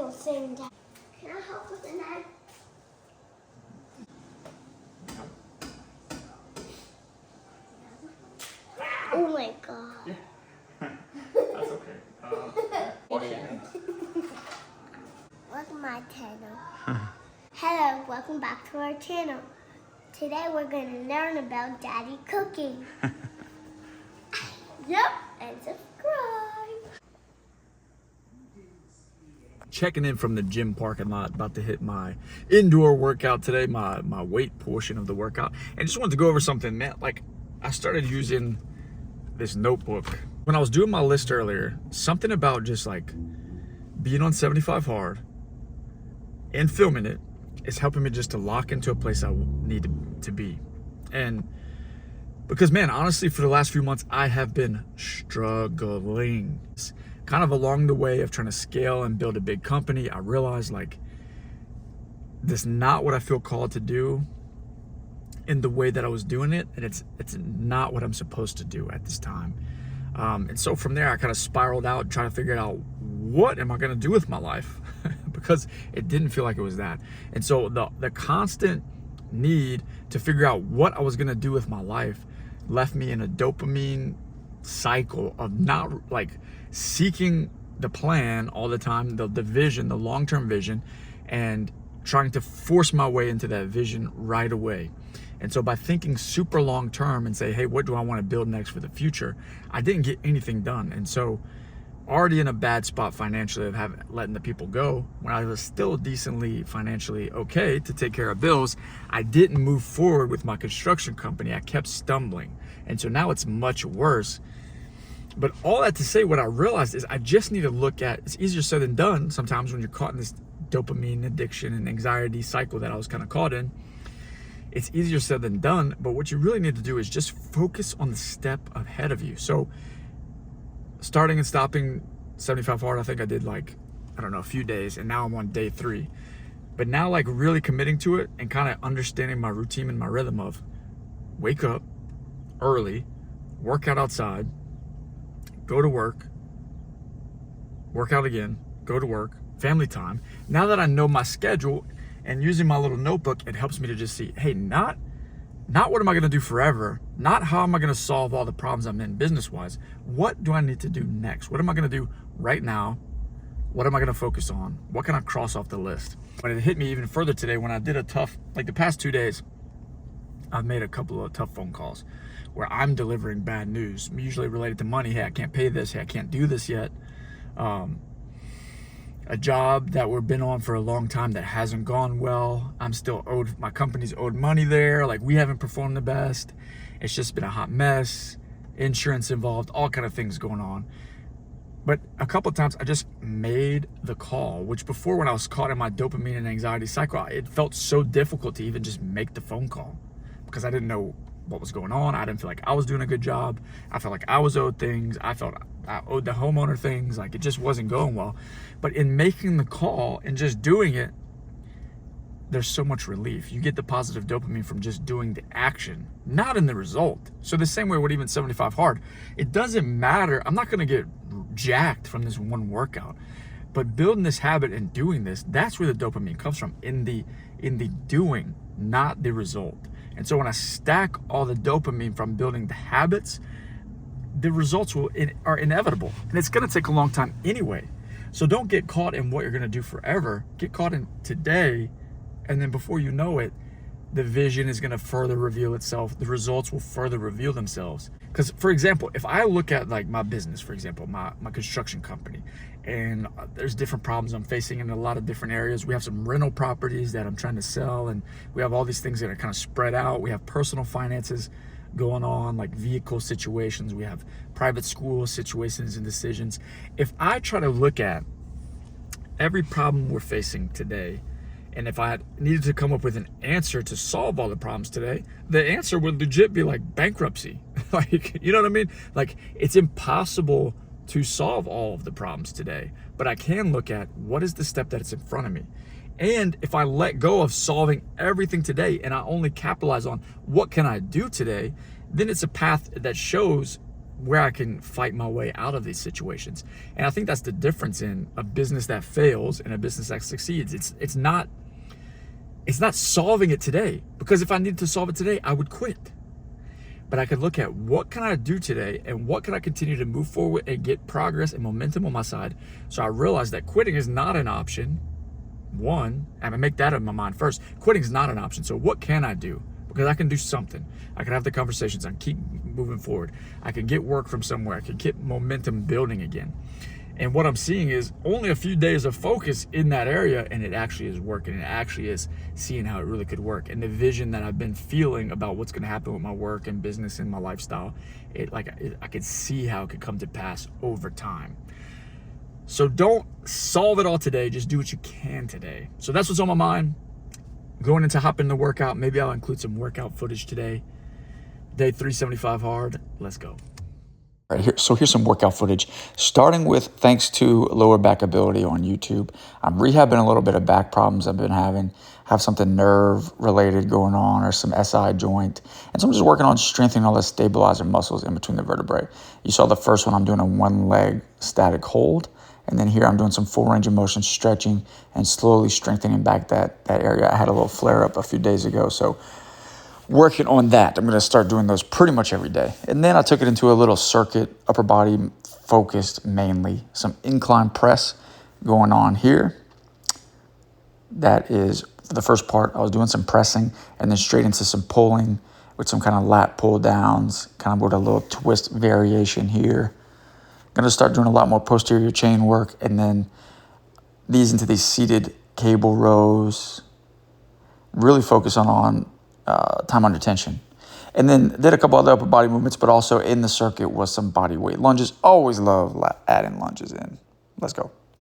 the same time. Can I help with the knife? Oh my god. Yeah. That's okay. Welcome to my channel. Hello, welcome back to our channel. Today we're going to learn about Daddy cooking. Yep, and subscribe. Checking in from the gym parking lot, about to hit my indoor workout today, my weight portion of the workout. And just wanted to go over something, man. Like, I started using this notebook. When I was doing my list earlier, something about just like being on 75 hard and filming it is helping me just to lock into a place I need to be. And because, man, honestly, for the last few months, I have been struggling. Kind of along the way of trying to scale and build a big company, I realized like this is not what I feel called to do in the way that I was doing it, and it's not what I'm supposed to do at this time. And so from there, I kind of spiraled out, trying to figure out what am I going to do with my life, because it didn't feel like it was that. And so the constant need to figure out what I was going to do with my life left me in a dopamine cycle of not like seeking the plan all the time, the vision, the long-term vision, and trying to force my way into that vision right away. And so by thinking super long-term and say, hey, what do I want to build next for the future, I didn't get anything done. And so already in a bad spot financially of letting the people go, when I was still decently financially okay to take care of bills, I didn't move forward with my construction company. I kept stumbling. And so now it's much worse. But all that to say, what I realized is I just need to look at, it's easier said than done sometimes when you're caught in this dopamine addiction and anxiety cycle that I was kind of caught in. It's easier said than done, but what you really need to do is just focus on the step ahead of you. So starting and stopping 75 hard, I think I did like, I don't know, a few days, and now I'm on day 3. But now like really committing to it and kind of understanding my routine and my rhythm of wake up early, work out outside, go to work out again, go to work, family time. Now that I know my schedule and using my little notebook, it helps me to just see, hey, not what am I gonna do forever, not how am I gonna solve all the problems I'm in business-wise. What do I need to do next? What am I gonna do right now? What am I gonna focus on? What can I cross off the list? But it hit me even further today when I did a tough, like the past 2 days, I've made a couple of tough phone calls where I'm delivering bad news, usually related to money. Hey, I can't pay this. Hey, I can't do this yet. A job that we've been on for a long time that hasn't gone well. I'm still owed, my company's owed money there. Like, we haven't performed the best. It's just been a hot mess. Insurance involved, all kind of things going on. But a couple of times I just made the call, which before, when I was caught in my dopamine and anxiety cycle, it felt so difficult to even just make the phone call because I didn't know what was going on. I didn't feel like I was doing a good job. I felt like I was owed things. I felt I owed the homeowner things. Like, it just wasn't going well. But in making the call and just doing it, there's so much relief. You get the positive dopamine from just doing the action, not in the result. So the same way with even 75 hard, it doesn't matter. I'm not gonna get jacked from this one workout, but building this habit and doing this, that's where the dopamine comes from, in the doing, not the result. And so when I stack all the dopamine from building the habits, the results are inevitable. And it's gonna take a long time anyway. So don't get caught in what you're gonna do forever. Get caught in today, and then before you know it, the vision is gonna further reveal itself. The results will further reveal themselves. Because, for example, if I look at like my business, for example, my construction company, and there's different problems I'm facing in a lot of different areas. We have some rental properties that I'm trying to sell, and we have all these things that are kind of spread out. We have personal finances going on, like vehicle situations. We have private school situations and decisions. If I try to look at every problem we're facing today, and if I needed to come up with an answer to solve all the problems today, the answer would legit be like bankruptcy. Like, you know what I mean? Like, it's impossible to solve all of the problems today, but I can look at what is the step that's in front of me. And if I let go of solving everything today and I only capitalize on what can I do today, then it's a path that shows where I can fight my way out of these situations. And I think that's the difference in a business that fails and a business that succeeds. It's not solving it today, because if I needed to solve it today, I would quit. But I could look at what can I do today and what can I continue to move forward and get progress and momentum on my side. So I realized that quitting is not an option. One, and I make that in my mind first. Quitting is not an option. So what can I do? Because I can do something. I can have the conversations. I can keep moving forward. I can get work from somewhere. I can get momentum building again. And what I'm seeing is only a few days of focus in that area, and it actually is working. It actually is seeing how it really could work. And the vision that I've been feeling about what's going to happen with my work and business and my lifestyle, I could see how it could come to pass over time. So don't solve it all today. Just do what you can today. So that's what's on my mind. Going into hopping the workout. Maybe I'll include some workout footage today. Day 375 hard. Let's go. All right, here's some workout footage, starting with thanks to lower back ability on YouTube. I'm rehabbing a little bit of back problems I've been having. Have something nerve related going on, or some SI joint. And so I'm just working on strengthening all the stabilizer muscles in between the vertebrae. You saw the first one, I'm doing a one leg static hold. And then here I'm doing some full range of motion stretching and slowly strengthening back that area. I had a little flare up a few days ago, so working on that. I'm going to start doing those pretty much every day. And then I took it into a little circuit, upper body focused mainly. Some incline press going on here. That is the first part. I was doing some pressing and then straight into some pulling with some kind of lat pull downs, kind of with a little twist variation here. Going to start doing a lot more posterior chain work, and then these into these seated cable rows. Really focus on time under tension. And then did a couple other upper body movements, but also in the circuit was some body weight lunges. Always love adding lunges in. Let's go.